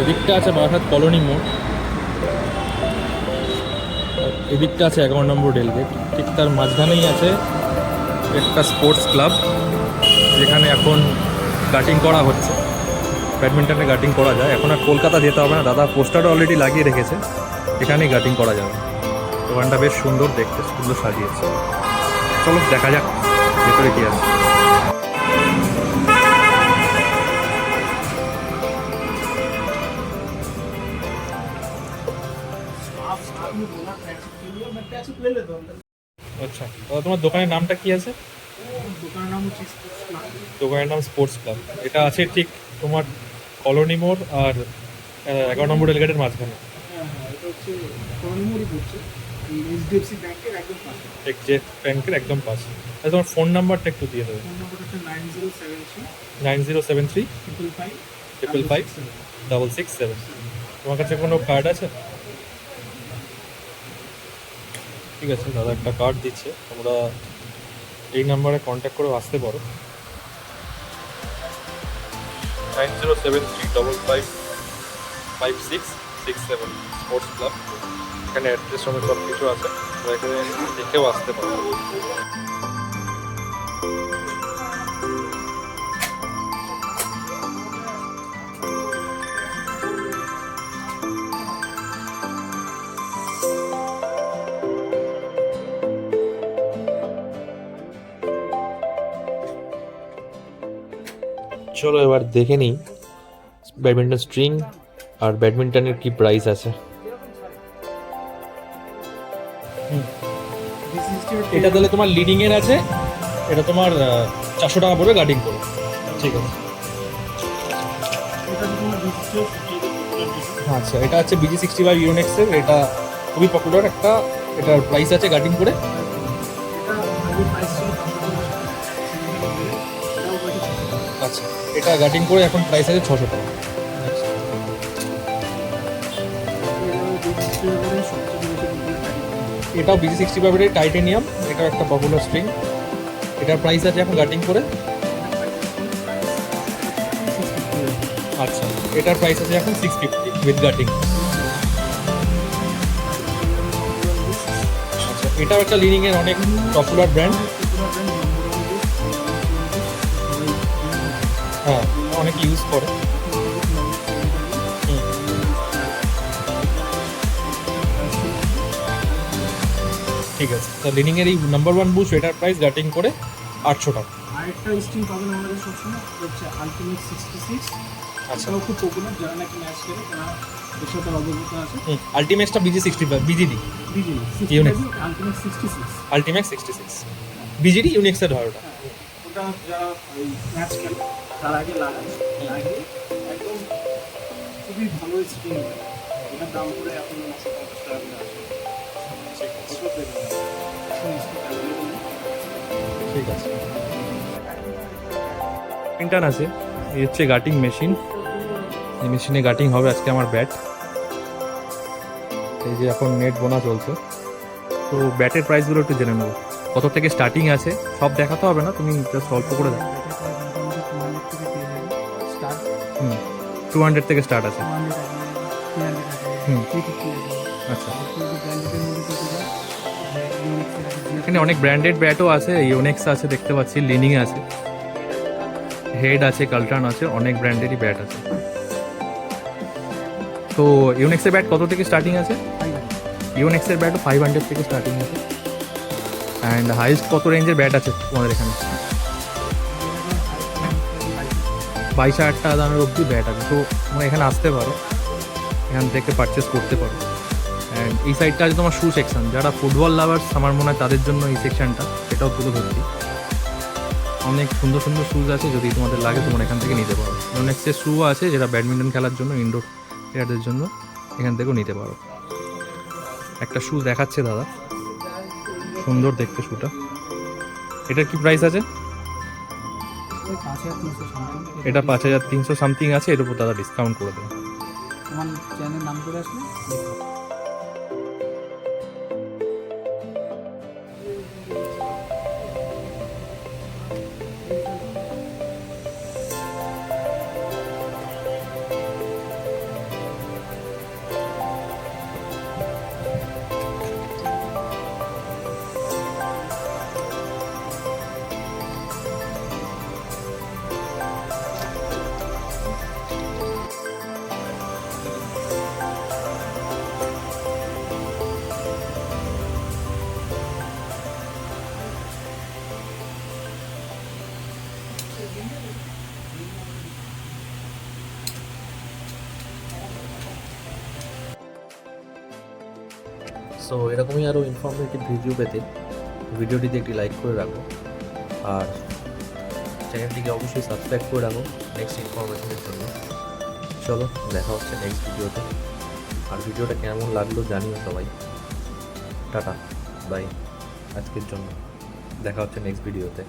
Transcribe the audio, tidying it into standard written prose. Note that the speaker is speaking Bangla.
এদিকটা আছে বারাসাত কলোনি মোড়, এদিকটা আছে 11 নম্বর রেলগেট। ঠিক তার মাঝখানেই আছে একটা স্পোর্টস ক্লাব, যেখানে এখন গাটিং করা হচ্ছে। ব্যাডমিন্টনে গাটিং করা যায়, এখন আর কলকাতা যেতে হবে না, দাদা পোস্টারও অলরেডি লাগিয়ে রেখেছে, এখানেই গাটিং করা যাবে। দোকানটা বেশ সুন্দর দেখতে, সুন্দর সাজিয়েছে। চলো দেখা যাক ভেতরে কি আছে। আচ্ছা দাদা, তোমার দোকানের নামটা কি আছে? দোকানের নাম স্পোর্টস ক্লাব। এটা আছে ঠিক তোমার কলোনি মোড় আর 11 নম্বর রেলগেটের মাঝখানে। এক্সিস ব্যাংকের একদম পাশে। আচ্ছা, তোমার ফোন নাম্বারটা একটু দিয়ে দেবে। 9073 555 667। তোমার কাছে কোনো কার্ড আছে? ঠিক আছে দাদা, একটা কার্ড দিচ্ছে, তোমরা এই নাম্বারে কন্ট্যাক্ট করে আসতে পারো। 9073555667 স্পোর্টস ক্লাব। এখানে অ্যাড্রেস সমেত সব কিছু আছে, তোমরা এখানে দেখেও আসতে পারো। চলো এবার দেখে নিই ব্যাডমিন্টন স্ট্রিং আর ব্যাডমিন্টনের কি প্রাইস আছে। এটা তাহলে তোমার লিডিং এর আছে, এটা তোমার 400 টাকা পড়বে গার্ডিং করে। ঠিক আছে। আচ্ছা, এটা আছে BG65 ইউনেক্সের, এটা খুবই পপুলার একটা, এটার প্রাইস আছে গার্ডিং করে। আচ্ছা, এটা গার্ডিং করে এখন প্রাইস আছে 600 টাকা। এটাও BG65 এর টাইটেনিয়াম, এটাও একটা পপুলার স্ট্রিং, এটার প্রাইস আছে এখন গার্ডিং করে। আচ্ছা, এটার প্রাইস আছে এখন 650 উইথ গার্ডিং। আচ্ছা, এটাও একটা লিডিং এর অনেক পপুলার ব্র্যান্ড। হ্যাঁ, অনেক ইউজ করে। ঠিক আছে, তা লিডিং এর এই নাম্বার 1 বুশ, এটার প্রাইস গার্ডিং করে 800 টাকা। আরেকটা স্ট্রিং পাবেন আমাদের সবসময়, হচ্ছে আলটিমেট 66। আচ্ছা, এটাও খুব পপুলার, যারা নাকি ম্যাচ খেলে তারা এর সাথে অবগত আছে। আলটিমেটটা BG65 BGD unique ultimate 66, ultimate 66 BGD ইউনিক্সের হয় ওটা। ওটা যারা ম্যাচ খেলে তার আগে লাগায়, লাগিয়ে একদম খুবই ভালো স্ট্রিং। এটার দাম করে এখন 950 টাকা করে আসে। ঠিক আছে। ইন্টার্ন আছে, এই হচ্ছে গাটিং মেশিন, এই মেশিনে গাটিং হবে আজকে আমার ব্যাট। এই যে এখন নেট বোনা চলছে, তো ব্যাটের প্রাইসগুলো একটু জেনে নেবো, কত থেকে স্টার্টিং আছে। সব দেখাতে হবে না, তুমি জাস্ট অল্প করে দেখো। 200 থেকে স্টার্ট আছে। আচ্ছা, এখানে অনেক ব্র্যান্ডেড ব্যাটও আছে, ইউনেক্স আছে দেখতে পাচ্ছি, লিনিং আছে, হেড আছে, কালট্রান আছে, অনেক ব্র্যান্ডেরই ব্যাট আছে। তো ইউনেক্সের ব্যাট কত থেকে স্টার্টিং আছে? ইউনেক্সের ব্যাটও 500 থেকে স্টার্টিং আছে। অ্যান্ড হাইস্ট কত রেঞ্জের ব্যাট আছে তোমাদের এখানে? 22,000 টাকা দামের অবধি ব্যাট আছে। তো তোমরা এখানে আসতে পারো, এখান থেকে পারচেস করতে পারো। অ্যান্ড এই সাইডটা আছে তোমার শু সেকশন, যারা ফুটবল লাভার্স আমার মনে হয় তাদের জন্য এই সেকশনটা, এটাও তুলে ধরছি। অনেক সুন্দর সুন্দর শুজ আছে, যদি তোমাদের লাগে তোমরা এখান থেকে নিতে পারো। ইউনেক্সের শু আছে যেটা ব্যাডমিন্টন খেলার জন্য, ইনডোর প্লেয়ারদের জন্য, এখান থেকেও নিতে পারো। একটা শু দেখাচ্ছে দাদা, সুন্দর দেখতে শুটা। এটার কি প্রাইস আছে? এটা 5300 সামথিং আছে, এর উপর দাদা ডিসকাউন্ট করে দেবে। আমার চ্যানেল নাম করে আসলে সো এরকমই আরও ইনফরমেটিভ ভিডিও পেতে ভিডিওটিতে একটি লাইক করে রাখো, আর চ্যানেলটিকে অবশ্যই সাবস্ক্রাইব করে রাখো নেক্সট ইনফরমেশনের জন্য। চলো দেখা হচ্ছে নেক্সট ভিডিওতে, আর ভিডিওটা কেমন লাগলো জানিও সবাই। টাটা বাই আজকের জন্য, দেখা হচ্ছে নেক্সট ভিডিওতে।